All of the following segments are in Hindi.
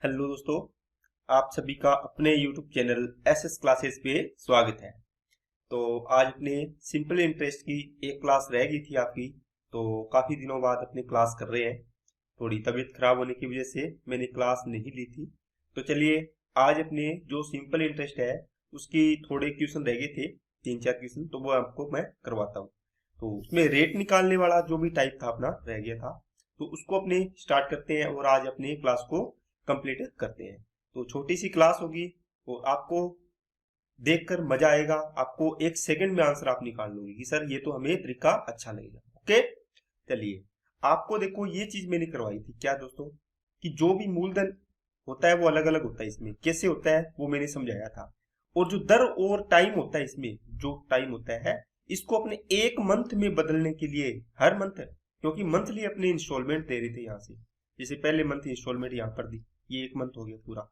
हेलो दोस्तों, आप सभी का अपने YouTube चैनल एसएस क्लासेस पे स्वागत है। तो आज अपने सिंपल इंटरेस्ट की एक क्लास रह गई थी आपकी, तो काफ़ी दिनों बाद अपनी क्लास कर रहे हैं। थोड़ी तबीयत खराब होने की वजह से मैंने क्लास नहीं ली थी। तो चलिए आज अपने जो सिंपल इंटरेस्ट है उसकी थोड़े क्वेश्चन रह गए थे, 3-4 क्वेश्चन, तो वो आपको मैं करवाता हूँ। तो उसमें रेट निकालने वाला जो भी टाइप था अपना रह गया था, तो उसको अपने स्टार्ट करते हैं और आज अपने क्लास को कंप्लीट करते हैं। तो छोटी सी क्लास होगी और आपको देखकर मजा आएगा। आपको एक सेकंड में आंसर आप निकाल लोगे कि सर ये तो हमें तरीका अच्छा लगेगा। ओके, चलिए आपको देखो ये चीज मैंने करवाई थी क्या दोस्तों, कि जो भी मूलधन होता है वो अलग अलग होता है। इसमें कैसे होता है वो मैंने समझाया था। और जो दर और टाइम होता है, इसमें जो टाइम होता है इसको अपने एक मंथ में बदलने के लिए, हर मंथ, क्योंकि मंथली अपने इंस्टॉलमेंट दे रहे थे यहाँ से, जैसे पहले मंथ इंस्टॉलमेंट यहाँ पर दी, ये एक मंथ हो गया पूरा,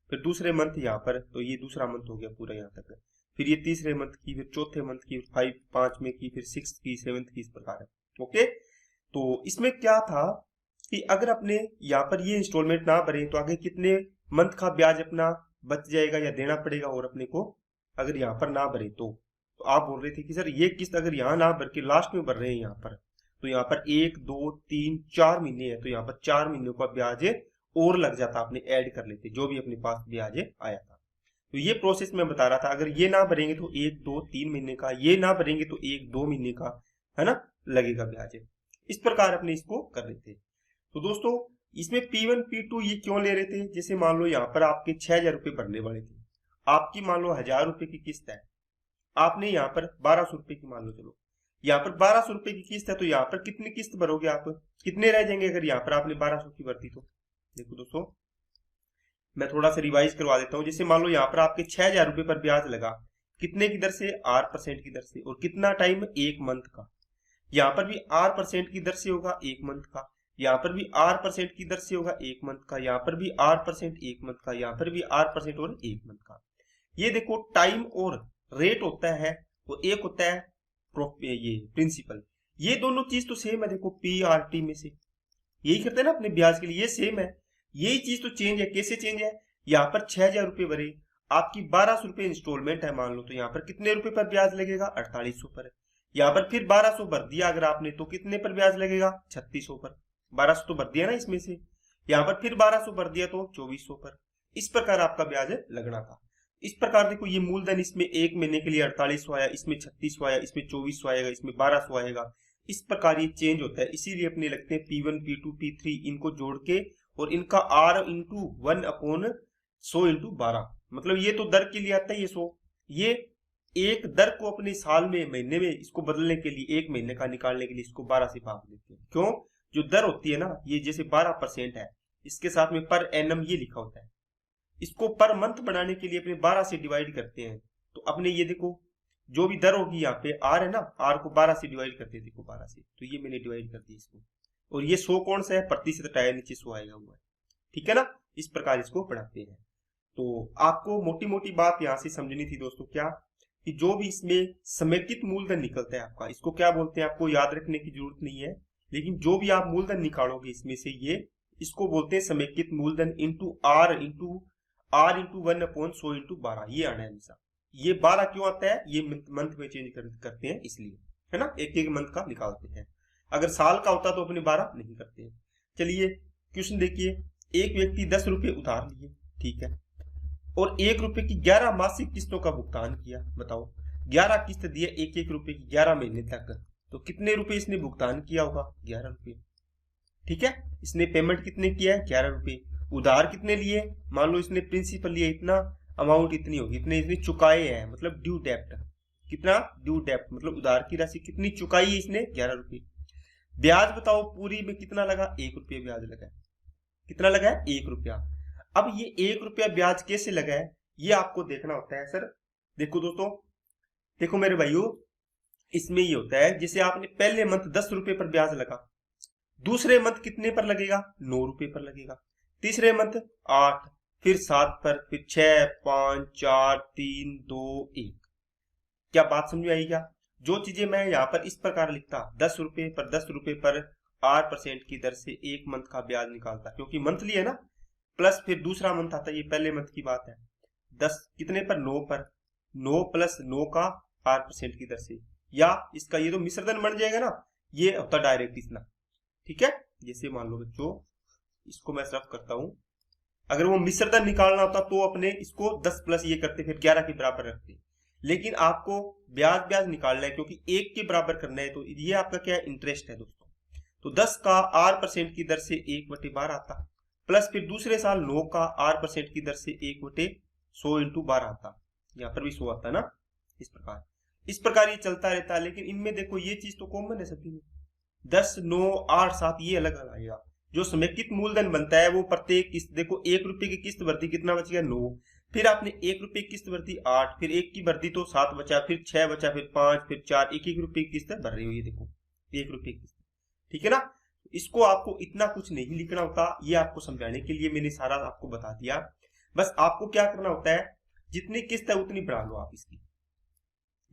फिर दूसरे मंथ यहाँ पर, तो ये दूसरा मंथ हो गया पूरा यहाँ तक, फिर ये तीसरे मंथ की, फिर चौथे मंथ की, 5वें की, फिर 6th की, 7th की, इस प्रकार है। ओके, तो इसमें क्या था कि अगर अपने यहाँ पर ये इंस्टॉलमेंट ना भरे तो आगे कितने मंथ का ब्याज अपना बच जाएगा या देना पड़ेगा, और अपने को अगर यहाँ पर ना भरे तो आप बोल रहे थे कि सर ये किस्त अगर यहाँ ना भर के लास्ट में भर रहे हैं यहाँ पर, तो यहाँ पर 1 2 3 4 महीने है, तो यहाँ पर 4 महीनों का ब्याज और लग जाता, आपने ऐड कर लेते जो भी अपने पास ब्याज आया था। तो ये प्रोसेस मैं बता रहा था, अगर ये ना भरेंगे तो 1 2 3 महीने का, ये ना भरेंगे तो 1 2 महीने का, है ना, लगेगा ब्याज। इस प्रकार अपने इसको कर रहे थे। तो दोस्तों इसमें P1 P2 ये क्यों ले रहे थे, जैसे मान लो यहाँ पर आपके 6,000 रुपये भरने वाले थे, आपकी मान लो 1,000 रुपए की किस्त है, आपने यहाँ पर 1,200 रुपए की मान लो, चलो यहाँ पर 1,200 रुपए की किस्त है, तो यहाँ पर कितनी किस्त भरोगे आप, कितने रह जाएंगे अगर यहाँ पर आपने 1,200 की भरती तो। देखो दोस्तों मैं थोड़ा सा रिवाइज करवा देता हूँ। जैसे मान लो यहाँ पर आपके 6,000 रुपए पर ब्याज लगा, कितने की दर से, 8% की दर से, और कितना टाइम, एक मंथ का। यहाँ पर भी 8% की दर से होगा, एक मंथ का। यहाँ पर भी 8% की दर से होगा, एक मंथ का। यहाँ पर भी 8% एक मंथ का। यहाँ पर भी 8% और एक मंथ का। ये देखो टाइम और रेट होता है, वो एक होता है ये प्रिंसिपल। ये दोनों चीज तो सेम है, देखो PRT में से यही करते हैं ना अपने ब्याज के लिए, ये सेम है। यही चीज तो चेंज है, कैसे चेंज है, यहाँ पर 6,000 रुपए भरे, आपकी 1,200 रुपए इंस्टॉलमेंट है मान लो, तो यहाँ पर कितने रुपए पर ब्याज लगेगा, 4800 पर। यहाँ पर फिर 1,200 भर दिया अगर आपने, तो कितने पर ब्याज लगेगा, 3600 पर। 1,200 तो भर दिया ना इसमें से, यहाँ पर फिर 1,200 भर दिया तो 2,400 पर। इस प्रकार आपका ब्याज लगना था। इस प्रकार देखो ये मूलधन, इसमें एक महीने के लिए 4800 आया, इसमें 3600 आया, इसमें 2400 आएगा, इसमें 1,200 आएगा। इस प्रकार ये चेंज होता है, इसीलिए अपने लगते हैं P1 P2 P3 इनको जोड़ के, और इनका R इंटू 1/100 इंटू 12, मतलब ये तो दर के लिए आता है ये 100। ये एक दर को अपने साल में, महीने में इसको बदलने के लिए, एक महीने का निकालने के लिए इसको 12 से भाग देते हैं। क्यों, जो दर होती है ना, ये जैसे 12% है, इसके साथ में पर एनम ये लिखा होता है, इसको पर मंथ बनाने के लिए अपने 12 से डिवाइड करते हैं। तो अपने ये देखो जो भी दर होगी यहाँ पे R है ना, R को 12 से डिवाइड करते हैं, देखो 12 से, तो ये मैंने डिवाइड कर दिया इसको। और ये 100 कौन सा है, प्रतिशत टायर नीचे 100 आएगा हुआ है, ठीक है ना। इस प्रकार इसको पढ़ाते हैं। तो आपको मोटी मोटी बात यहाँ से समझनी थी दोस्तों, क्या कि जो भी इसमें समेकित मूलधन निकलता है आपका, इसको क्या बोलते हैं आपको याद रखने की जरूरत नहीं है, लेकिन जो भी आप मूलधन निकालोगे इसमें से, ये इसको बोलते हैं समेकित मूलधन इंटू R इंटू 1/100 इंटू 12, ये आना है हमेशा। ये 12 क्यों आता है, ये मंथ में चेंज करते हैं इसलिए, है ना, एक एक मंथ का निकालते हैं। अगर साल का होता तो अपने 12 नहीं करते हैं। चलिए क्वेश्चन देखिए, एक व्यक्ति 10 रुपए उधार लिए, ठीक है, और 1 रुपए की 11 मासिक किस्तों का भुगतान किया। बताओ 11 किस्त दिए 1-1 रुपए की 11 महीने तक, तो कितने रुपए इसने भुगतान किया होगा, 11 रुपए, ठीक है। इसने पेमेंट कितने किया है, 11 रुपए। उधार कितने लिए, मान लो इसने प्रिंसिपल लिया इतना, अमाउंट इतनी होगी, इतने इसने चुकाए हैं, मतलब ड्यू डेप्ट, कितना ड्यू डेप्ट, मतलब उधार की राशि कितनी चुकाई है इसने, 11 रुपए। ब्याज बताओ पूरी में कितना लगा, 1 रुपया ब्याज लगा है। कितना लगा है, 1 रुपया। अब ये 1 रुपया ब्याज कैसे लगा है, ये आपको देखना होता है सर। देखो दोस्तों, देखो मेरे भाइयों, इसमें ये होता है जैसे आपने पहले मंथ 10 रुपए पर ब्याज लगा, दूसरे मंथ कितने पर लगेगा, 9 रुपए पर लगेगा, तीसरे मंथ 8, फिर 7 पर, फिर 6 5 4 3 2 1। क्या बात समझ में आई क्या। जो चीजें मैं यहाँ पर इस प्रकार लिखता, 10 रुपए पर 10 रुपए पर 8% की दर से एक मंथ का ब्याज निकालता, क्योंकि मंथली है ना, प्लस फिर दूसरा मंथ आता है, ये पहले मंथ की बात है, 10 कितने पर, 9 पर, 9 प्लस 9 का 8% की दर से, या इसका ये तो मिश्रधन बन जाएगा ना, ये होता डायरेक्ट इतना, ठीक है। जैसे मान लो बच्चों, इसको मैं रफ करता हूं, अगर वो मिश्रधन निकालना होता तो अपने इसको 10 प्लस ये करते, फिर 11 के बराबर रखते, लेकिन आपको ब्याज ब्याज निकालना है क्योंकि 1 के बराबर करना है, तो ये आपका क्या है, इंटरेस्ट है दोस्तों। तो 10 का 8% की दर से 1/12 आता, प्लस फिर दूसरे साल 9 का 8% की दर से 1/100 इंटू 12 आता, यहाँ पर भी 100 आता है ना, इस प्रकार ये चलता रहता है। लेकिन इनमें देखो ये चीज तो कॉमन है सभी में, 10, 9, 8, 7 ये अलग अलग आएगा। जो समेकित मूलधन बनता है वो प्रत्येक किस्त, देखो 1 रुपए की किस्त भरती, कितना बच गया, 9, फिर आपने 1 रुपए की किस्त भरती 8, फिर 1 की भरती तो 7 बचा, फिर 6 बचा, फिर 5, फिर 4, 1 रुपए की किस्त भर रही हो, ये देखो 1 रुपए की किस्त, ठीक है ना। इसको आपको इतना कुछ नहीं लिखना होता, ये आपको समझाने के लिए मैंने सारा आपको बता दिया। बस आपको क्या करना होता है, जितनी किस्त है उतनी बढ़ा लो आप इसकी,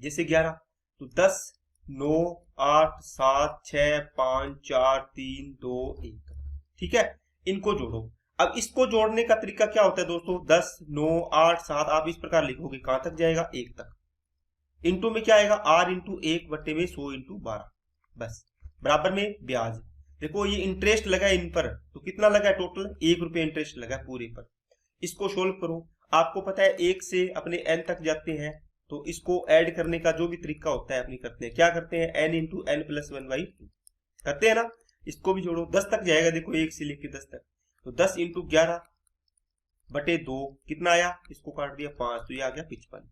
जैसे 11 तो 10, 9, 8, 7, 6, 5, 4, 3, 2, 1, ठीक है। इनको जोड़ो। अब इसको जोड़ने का तरीका क्या होता है दोस्तों, 10, 9, 8, 7 आप इस प्रकार लिखोगे, कहां तक जाएगा, 1 तक, इंटू में क्या आएगा, r इंटू 1/100 इंटू 12, बस बराबर में ब्याज। देखो ये इंटरेस्ट लगा है इन पर, तो कितना लगा है टोटल, 1 रुपये इंटरेस्ट लगा है पूरे पर। इसको सोल्व करो, आपको पता है 1 से अपने n तक जाते हैं, तो इसको ऐड करने का जो भी तरीका होता है अपनी करते हैं, क्या करते हैं, n इंटू n प्लस 1/2 करते हैं ना। इसको भी जोड़ो, 10 तक जाएगा, देखो 1 से लेके 10 तक, तो 10 इंटू 11/2 कितना आया, इसको काट दिया 5, तो ये आ गया 55।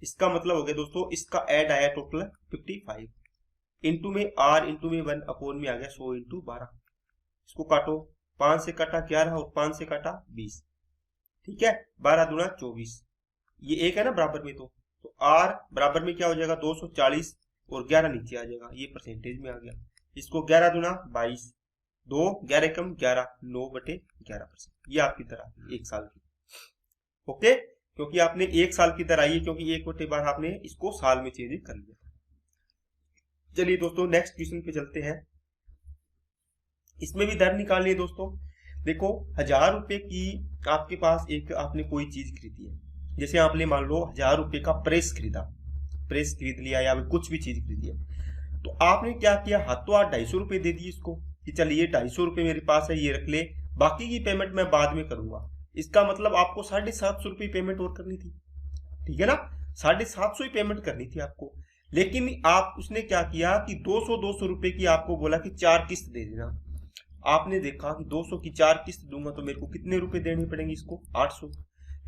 इसका मतलब हो गया दोस्तों, इसका ऐड आया टोटल 55, इंटू में r इंटू में 1 अपोन में आ गया 100 इंटू 12। इसको काटो, 5 से काटा 11 और 5 से काटा 20, ठीक है, 12 दूना 24, ये एक है ना बराबर में, तो r बराबर में क्या हो जाएगा, 240 और 11 नीचे आ जाएगा, ये परसेंटेज में आ गया। इसको 11 दूना 22, 2, 11 कम 11, 9/11%, ये आपकी दर एक साल की, ओके, क्योंकि आपने एक साल की दर आई है, क्योंकि 1/12 आपने इसको साल में चेंज कर लिया। चलिए दोस्तों नेक्स्ट क्वेश्चन पे चलते हैं, इसमें भी दर निकालनी है दोस्तों। देखो 1000 रुपए की आपके पास एक आपने कोई चीज खरीदी है, जैसे आपने मान लो 1000 रुपए का प्रेस खरीद लिया, या कुछ भी चीज खरीदी है, तो आपने क्या किया, हाथों हाथ 250 रुपए दे दिए इसको, कि चलिए 250 रुपए मेरे पास है, ये रख ले, बाकी की पेमेंट मैं बाद में करूंगा। इसका मतलब आपको 750 रुपए पेमेंट और करनी थी, ठीक है ना, 750 ही पेमेंट करनी थी आपको। लेकिन आप उसने क्या किया कि 200 रुपए की आपको बोला कि 4 किस्त दे देना। आपने देखा कि 200 की 4 किस्त दूंगा तो मेरे को कितने रुपए देने पड़ेंगे इसको, 800।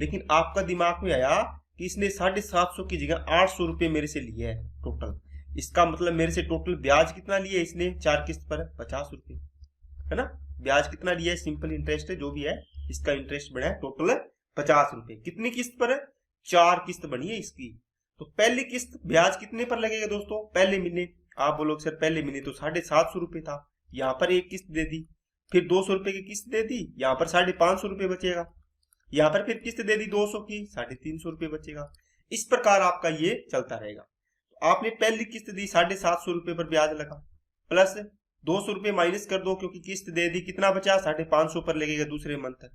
लेकिन आपका दिमाग में आया कि इसने 750 की जगह 800 रुपए मेरे से लिए है टोटल, इसका मतलब मेरे से टोटल ब्याज कितना लिया इसने 4 किस्त पर, 50 रुपए, है ना। ब्याज कितना लिया है, सिंपल इंटरेस्ट है जो भी है, इसका इंटरेस्ट बढ़ा है टोटल 50 रुपए। कितनी किस्त पर है, 4 किस्त बनी है इसकी। तो पहली किस्त ब्याज कितने पर लगेगा दोस्तों, पहले महीने, आप बोलोगे सर पहले महीने तो 750 रुपए था, यहाँ पर एक किस्त दे दी, फिर 200 रुपए की किस्त दे दी, यहाँ पर 550 रुपए बचेगा, यहाँ पर फिर किस्त दे दी 200 की, 350 रुपए बचेगा। इस प्रकार आपका ये चलता रहेगा। आपने पहली किस्त दी 750 रुपए पर ब्याज लगा, प्लस 200 रुपए माइनस कर दो क्योंकि किस्त दे दी, कितना बचा, 550 पर लगेगा दूसरे मंथ,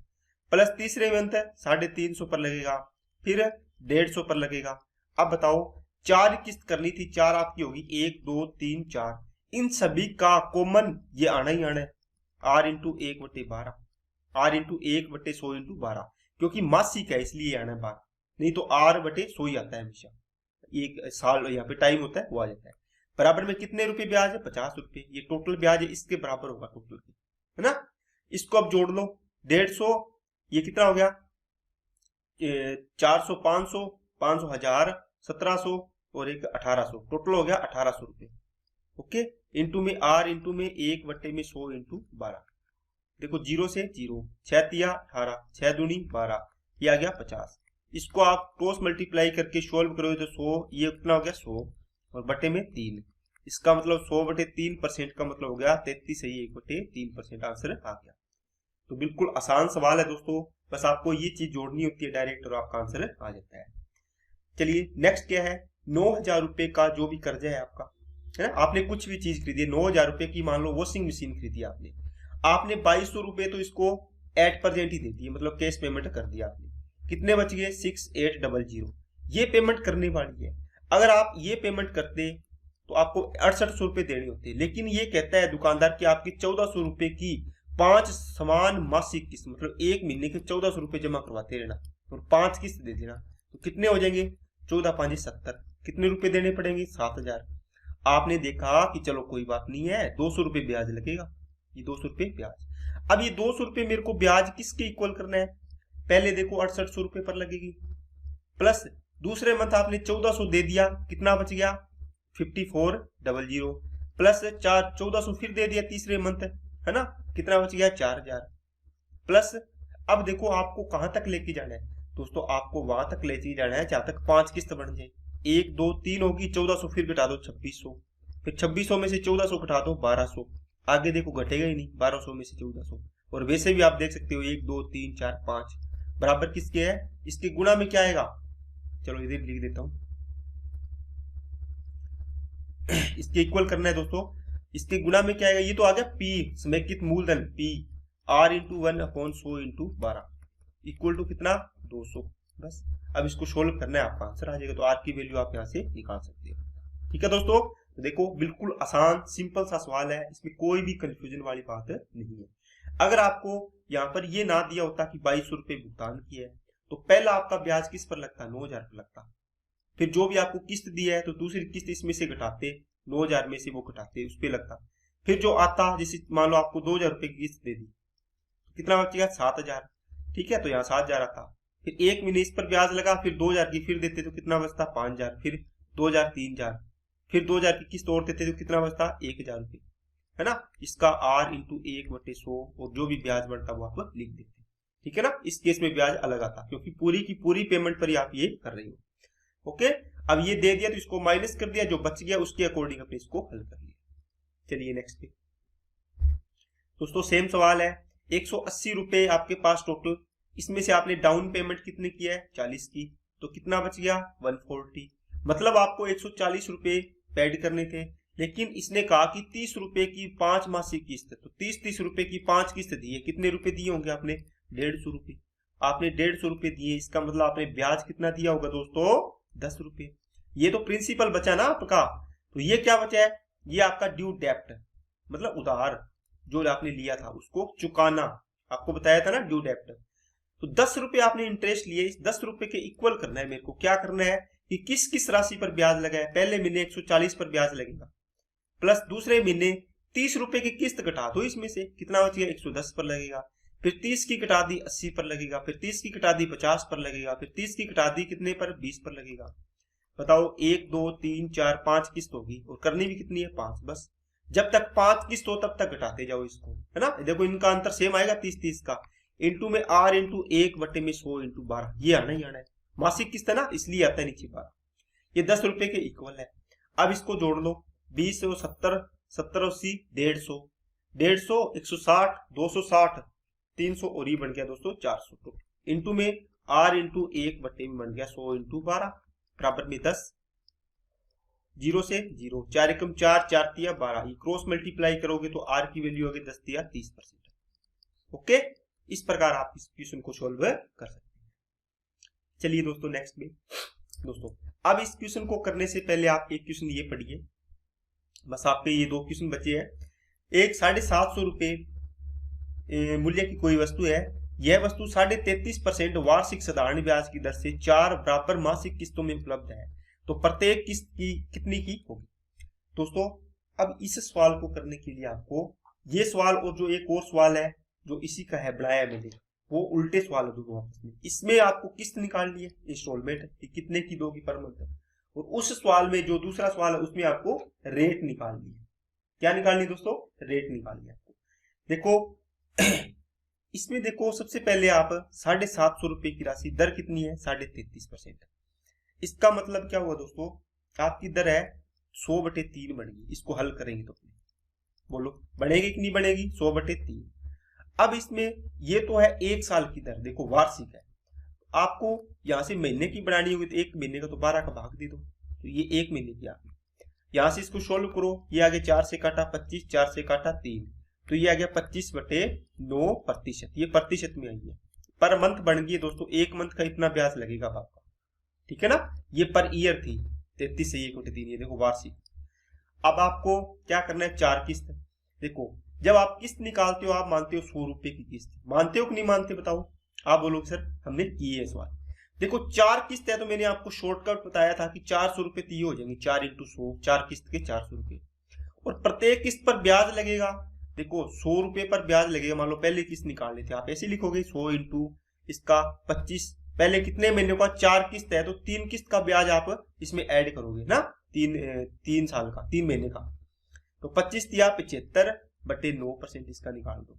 प्लस तीसरे मंथ 350 पर लगेगा, फिर 150 पर लगेगा। अब बताओ 4 किस्त करनी थी, 4 आपकी होगी, 1, 2, 3, 4, इन सभी का कॉमन ये आना ही आना है, r into 1/12, r into 1/100 into 12, क्योंकि मासिक है इसलिए आना है 12, नहीं तो r/100 ही आता है हमेशा, एक साल यहाँ पे टाइम होता है वो आ जाता है। बराबर में कितने रुपए ब्याज है, 50 रुपए, ये टोटल ब्याज है, इसके बराबर होगा टोटल, है ना। इसको अब जोड़ लो, 150, ये कितना हो गया, 400, 500, 500, 1000, 1700 और एक 1800, टोटल हो गया 1800 रुपए, ओके। इंटू में r इंटू में 1/100 इंटू 12, देखो 0 से 0, 6 तिया 18, 6 दूनी 12, ये आ गया 50। इसको आप क्रॉस मल्टीप्लाई करके सोल्व करोगे तो 100, ये कितना हो गया 100 और बटे में 3, इसका मतलब 100/3% का मतलब हो गया 33 सही 1/3% आंसर आ गया। तो बिल्कुल आसान सवाल है दोस्तों, बस आपको ये चीज जोड़नी होती है डायरेक्ट और आपका आंसर आ जाता है। चलिए नेक्स्ट क्या है, 9000 रुपए का जो भी कर्जा है आपका, है ना, आपने कुछ भी चीज खरीदी है, 9000 रुपए की मान लो वॉशिंग मशीन खरीदी आपने 2200 रुपए तो इसको एट परसेंट ही देती है, मतलब कैश पेमेंट कर दिया आपने। कितने बच गए 6800, ये पेमेंट करने वाली है। अगर आप ये पेमेंट करते तो आपको 6800 रुपये देने होते, लेकिन ये कहता है दुकानदार कि आपकी 1400 रुपये की 5 समान मासिक किस्त, मतलब एक महीने के 1400 रुपये जमा करवाते रहना और 5 किस्त दे देना। तो कितने हो जाएंगे 14 5 70, कितने रुपए देने पड़ेंगे 7000। आपने देखा कि चलो कोई बात नहीं है, 200 रुपये ब्याज लगेगा, ये 200 रुपये ब्याज। अब ये 200 रुपये मेरे को ब्याज किसके इक्वल करना है, पहले देखो 6800 रुपये पर लगेगी, प्लस दूसरे मंथ आपने 1400 दे दिया, कितना बच गया 5400, प्लस 1400 फिर दे दिया तीसरे मंथ, है ना, कितना बच गया 4000, प्लस अब देखो आपको कहां तक लेके जाना है दोस्तों, आपको वहां तक लेके जाना है जहां तक 5 किस्त बन जाए। 1 2 3 होगी, 1400 फिर घटा दो 2600, फिर 2600 में से 1400 घटा दो 1200, आगे देखो घटेगा ही नहीं 1200 में से 1400। और वैसे भी आप देख सकते हो 1 2 3 4 5 बराबर किसके है, इसके गुणा में क्या आएगा, चलो इधर लिख देता हूं, इसके इक्वल करना है दोस्तों, इसके गुणा में क्या आएगा, ये तो आ गया पी समेकित मूलधन p r into 1/100 into 12 equal to कितना 200। बस अब इसको सोल्व करना है, आपका आंसर आ जाएगा। तो आर की वैल्यू आप यहाँ से निकाल सकते हो। ठीक है दोस्तों, तो देखो बिल्कुल आसान सिंपल सा सवाल है, इसमें कोई भी कंफ्यूजन वाली बात नहीं है। अगर आपको यहाँ पर ये ना दिया होता कि 2200 रुपये भुगतान किया है, तो पहला आपका ब्याज किस पर लगता, 9000 पर लगता। फिर जो भी आपको किस्त दी है तो दूसरी किस्त इसमें से घटाते, 9000 में से वो घटाते, उस पर लगता। फिर जो आता, जैसे मान लो आपको 2000 रुपये की किस्त दे दी, कितना बचेगा 7000, ठीक है, तो यहाँ 7000 आता। फिर एक महीने इस पर ब्याज लगा, फिर 2000 की फिर देते तो कितना बचता 5000, फिर 2000 3000, फिर 2000 की किस्त और देते तो कितना बचता 1000 रुपये, है ना। इसका r इंटू 1/100 और जो भी ब्याज बढ़ता वो आप लिख देते, ठीक है ना। इस केस में ब्याज अलग आता क्योंकि पूरी की पूरी पेमेंट पर ही आप ये कर रही हो। ओके, अब ये दे दिया तो इसको माइनस कर दिया, जो बच गया उसके अकॉर्डिंग अपने इसको हल कर लिया। चलिए नेक्स्ट पे दोस्तों सेम सवाल है, 180 रुपये आपके पास टोटल, इसमें से आपने डाउन पेमेंट कितने किया है 40 की, तो कितना बच गया 140, मतलब आपको 140 रुपये पेड करने थे, लेकिन इसने कहा कि 30 रुपए की 5 मासिक किस्त, तो 30 रुपए की 5 किस्त दी है, कितने रुपए दिए होंगे आपने 150 रुपये, आपने 150 रुपये दिए, इसका मतलब आपने ब्याज कितना दिया होगा दोस्तों 10 रुपये। ये तो प्रिंसिपल बचा ना आपका, तो ये क्या बचा है, ये आपका ड्यू डेप्ट, मतलब उधार जो आपने लिया था उसको चुकाना, आपको बताया था ना ड्यू डेप्ट। तो 10 रुपये आपने इंटरेस्ट लिए, इस 10 रुपये के इक्वल करना है मेरे को, क्या करना है कि किस किस राशि पर ब्याज लगा है। पहले महीने 140 पर ब्याज लगेगा, प्लस दूसरे महीने 30 रुपए की किस्त घटा दो, इसमें से कितना बच गया 110 पर लगेगा, फिर 30 की घटा दी 80 पर लगेगा, फिर 30 की घटा दी 50 पर लगेगा, फिर 30 की घटा दी कितने पर 20 पर लगेगा। बताओ 1 2 3 4 5 किस्त होगी और करनी भी कितनी है 5। बस जब तक 5 किस्त हो तब तक घटाते जाओ इसको, है ना। देखो इनका अंतर सेम आएगा 30 का, इंटू में r इंटू 1/100 इंटू 12, ये आना ही आना है, मासिक किस्त है ना इसलिए आता है नीचे 12। ये 10 रुपए के इक्वल है। अब इसको जोड़ लो, 20 और 70, 70 80 150, 150 160 260 300 और ये बन गया दोस्तों 400, तो इंटू में r इंटू 1/में बन गया 100 इंटू 12 बराबर में 10, 0 से 0, 4 एकम 4, 4 तिया 12, ये क्रॉस मल्टीप्लाई करोगे तो r की वैल्यू होगी 10 तिया 30%। ओके, इस प्रकार आप इस क्वेश्चन को सॉल्व कर सकते हैं। चलिए दोस्तों नेक्स्ट में दोस्तों, अब इस क्वेश्चन को करने से पहले आप एक क्वेश्चन ये पढ़िए, बस आपके ये 2 क्वेश्चन बचे हैं। एक 750 रुपये मूल्य की कोई वस्तु है, यह वस्तु 33.5% वार्षिक साधारण ब्याज की दर से 4 बराबर मासिक किस्तों में उपलब्ध है, तो प्रत्येक किस्त की कितनी की होगी। दोस्तों अब इस सवाल को करने के लिए आपको ये सवाल और जो एक और सवाल है जो इसी का है बनाया मैंने, वो उल्टे सवाल है दोनों आपस में। इसमें आपको किस्त निकालनी है इंस्टॉलमेंट कि कितने की दोगी पर मंथ, और उस सवाल में जो दूसरा सवाल है उसमें आपको रेट निकालनी है। क्या निकालनी दोस्तों, रेट निकालनी है आपको। देखो इसमें देखो सबसे पहले आप 750 रुपये की राशि, दर कितनी है 33.5%। इसका मतलब क्या हुआ दोस्तों, आपकी दर है 100/3 बनेगी। इसको हल करेंगे तो बोलो बढ़ेगी कि नहीं बढ़ेगी 100/3। अब इसमें ये तो है 1 साल की दर, देखो वार्षिक है, आपको यहां से महीने की बनानी होगी तो 1 महीने का तो 12 का भाग दे दो, तो ये 1 महीने की आपकी। यहां से इसको सोल्व करो, ये आगे 4 से काटा 25, 4 से काटा 3, तो ये आ गया 25/9%, ये प्रतिशत में आई है। पर मंथ बन गई दोस्तों, एक मंथ का इतना ब्याज लगेगा आपका, ठीक है ना। ये पर ईयर थी 33 से 1/3, ये देखो वार्षिक। अब आपको क्या करना है, 4 किस्त। देखो जब आप किस्त निकालते हो आप मानते हो 100 रुपए की किस्त, मानते हो कि नहीं मानते बताओ। आप बोलोगे सर हमने किए है सवाल। देखो 4 किस्त है तो मैंने आपको शॉर्टकट बताया था कि 400 रुपए तो ये हो जाएंगे, 4 × 100, 4 किस्त के 400 रुपए। और प्रत्येक किस्त पर ब्याज लगेगा। देखो 100 रुपए पर ब्याज लगेगा, मान लो पहले किस्त निकाल लेते आप, ऐसे लिखोगे 100 × इसका 25, पहले कितने महीने का, 4 किस्त है तो 3 किस्त का ब्याज आप इसमें ऐड करोगे ना, 3 साल का, 3 महीने का। तो 25 दिया 75/9%, इसका निकाल दो,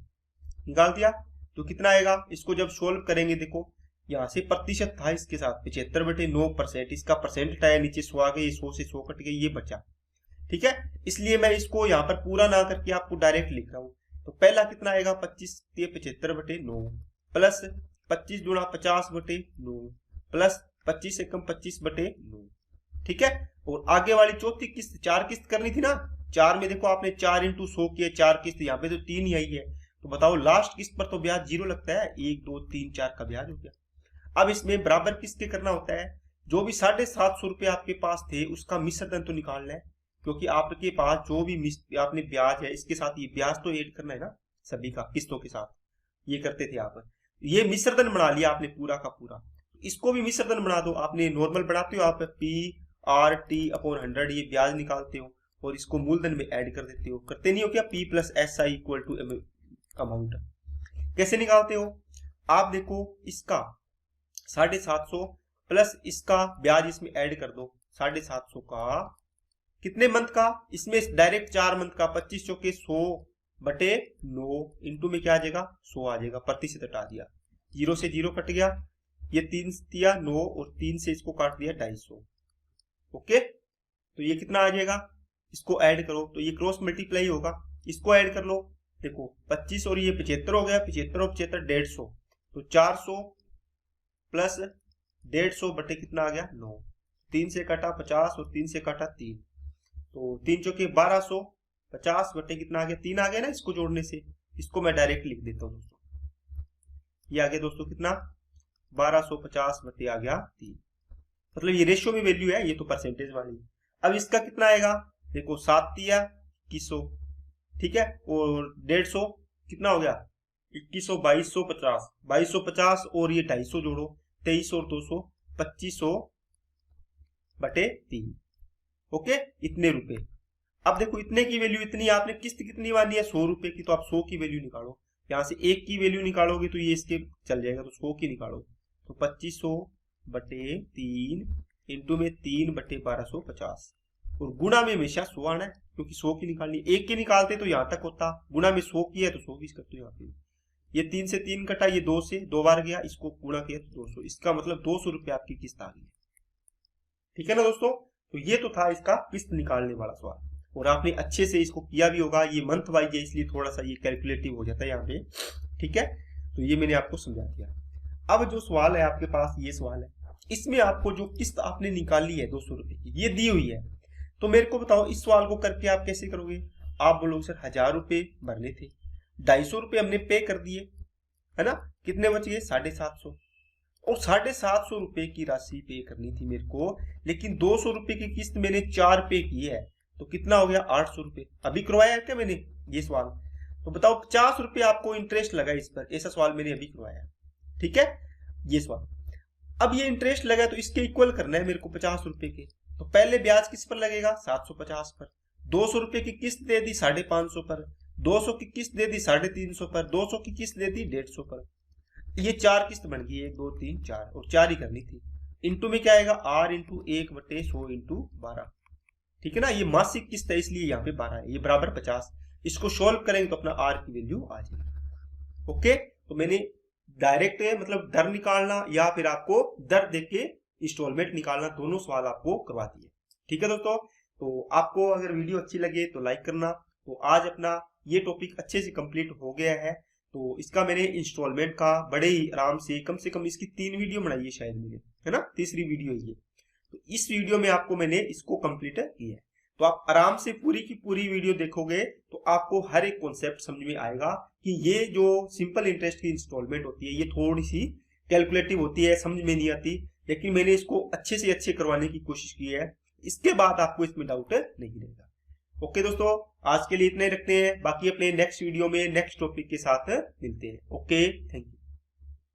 निकाल दिया तो कितना आएगा। इसको जब सोल्व करेंगे देखो यहाँ से प्रतिशत था इसके साथ 75/9%, इसका परसेंट आया नीचे 100 आ गई, 100 से 100 कट गई, ये बचा, ठीक है। इसलिए मैं इसको यहाँ पर पूरा ना करके आपको डायरेक्ट लिख रहा हूँ। तो पहला कितना आएगा, 25 75/9 प्लस 25 × 50/9 प्लस 25 × 25/9, ठीक है। और आगे वाली चौथी किस्त 4 किस्त करनी थी ना, 4 में देखो आपने 4 × 100 किया, 4 किस्त, यहाँ पे तो 3 ही आई है। तो बताओ लास्ट किस्त पर तो ब्याज 0 लगता है, 1 2 3 4 का ब्याज हो गया। अब इसमें बराबर किसके करना होता है, जो भी 750 रुपए आपके पास थे उसका मिश्र धन तो निकालना है, क्योंकि आपके पास जो भी आपने ब्याज है इसके साथ ये ब्याज तो ऐड करना है ना, सभी का किस्तों के साथ, ये करते थे आप। ये मिश्र धन बना लिया आपने पूरा का पूरा, इसको भी मिश्र धन बना दो। आपने नॉर्मल बनाते हो आप PRT/100, ये ब्याज निकालते हो और इसको मूलधन में ऐड कर देते हो, करते नहीं हो क्या, P + SI = अमाउंट। कैसे निकालते हो आप, देखो इसका 750 प्लस इसका ब्याज इसमें ऐड कर दो, 750 का कितने मंथ का, इसमें डायरेक्ट 4 मंथ का, 25 चौके 100/9 इंटू में क्या आ जाएगा, 100 आ जाएगा, प्रतिशत हटा दिया, 0 से 0 कट गया, ये 3 दिया 9 और 3 से इसको काट दिया 250, ओके। तो ये कितना आ जाएगा, इसको ऐड करो तो ये क्रॉस मल्टीप्लाई होगा, इसको ऐड कर लो। देखो 25 और ये 75 हो गया, 75 और 75 150, तो 400 प्लस 150 बटे कितना आ गया 9, 3 से काटा 50 और 3 से काटा 3, तो 3 चौके 1200, 50 बटे कितना आ गया 3 आ गया ना, इसको जोड़ने से, इसको मैं डायरेक्ट लिख देता हूँ दोस्तों, ये आ गया दोस्तों कितना 1250 बटे आ गया 3, मतलब ये रेशियो में वैल्यू है, ये तो परसेंटेज वाली। अब इसका कितना आएगा, देखो 7 दिया 2100, ठीक है, और 150 कितना हो गया 2100, 2250, 2250 और ये 250 जोड़ो, 23 और 200 2500/3, ओके, इतने रुपए। अब देखो इतने की वैल्यू इतनी, आपने किस्त कितनी मानी है 100 रुपए की, तो आप 100 की वैल्यू निकालो, यहां से 1 की वैल्यू निकालोगे तो ये इसके चल जाएगा, तो 100 की निकालो, तो 2500/3 इंटू में 3/1250, और गुणा में हमेशा 100 आना है, क्योंकि 100 की निकालनी, 1 की निकालते तो यहां तक होता, गुणा में 100 की है तो 100 करते हो यहाँ पे, ये 3 से 3 कटा, ये 2 से 2 बार गया, इसको गुणा किया तो 200, इसका मतलब 200 रुपए आपकी किस्त आ गई, ठीक है ना दोस्तों। तो ये तो था इसका किस्त निकालने वाला सवाल, और आपने अच्छे से इसको किया भी होगा, ये मंथ वाइज है इसलिए थोड़ा सा ये कैलकुलेटिव हो जाता है यहाँ पे, ठीक है। तो ये मैंने आपको समझा दिया। अब जो सवाल है आपके पास, ये सवाल है, इसमें आपको जो किस्त आपने निकाली है 200 रुपए की, ये दी हुई है, तो मेरे को बताओ इस सवाल को करके आप कैसे करोगे। आप बोलोगे सर 1000 रुपए भरने थे, 250 रुपए हमने पे कर दिए, है ना, कितने बच गए 750, और 750 रुपए की राशि पे करनी थी मेरे को, लेकिन 200 रुपए की किस्त मैंने 4 पे की है, तो कितना हो गया 800 रुपए। अभी करवाया है क्या मैंने ये सवाल, तो बताओ 50 रुपए आपको इंटरेस्ट लगा इस पर, ऐसा सवाल मैंने अभी करवाया, ठीक है, ये सवाल। अब ये इंटरेस्ट लगा तो इसके इक्वल करना है मेरे को 50 रुपए के, तो पहले ब्याज किस पर लगेगा 750 पर, 200 रुपए की किस्त दे दी 550 पर, 200 की किस्त दे दी 350 पर, 200 की किस्त दे दी 150 पर, ये 4 किस्त बन गई, 1 2 3 4, और 4 ही करनी थी। इंटू में क्या आएगा R × 1/100 × 12, ठीक है ना, ये मासिक किस्त है इसलिए यहाँ पे 12 है, ये बराबर 50, इसको सोल्व करेंगे तो अपना R की वैल्यू आ जाएगी, ओके। तो मैंने डायरेक्ट मतलब दर निकालना या फिर आपको दर देख के इंस्टॉलमेंट निकालना, दोनों सवाल आपको करवा दिए, ठीक है दोस्तों। तो आपको अगर वीडियो अच्छी लगे तो लाइक करना। तो आज अपना ये टॉपिक अच्छे से कंप्लीट हो गया है, तो इसका मैंने इंस्टॉलमेंट का बड़े ही आराम से कम इसकी 3 वीडियो बनाई है शायद मैंने, है ना, तीसरी वीडियो ये, तो इस वीडियो में आपको मैंने इसको कंप्लीट किया है। तो आप आराम से पूरी की पूरी वीडियो देखोगे तो आपको हर एक कॉन्सेप्ट समझ में आएगा कि ये जो सिंपल इंटरेस्ट की इंस्टॉलमेंट होती है ये थोड़ी सी कैलकुलेटिव होती है, समझ में नहीं आती, लेकिन मैंने इसको अच्छे से अच्छे करवाने की कोशिश की है। इसके बाद आपको इसमें डाउट नहीं रहेगा। ओके दोस्तों, आज के लिए इतना ही रखते हैं, बाकी अपने नेक्स्ट वीडियो में नेक्स्ट टॉपिक के साथ मिलते हैं। Okay, thank you.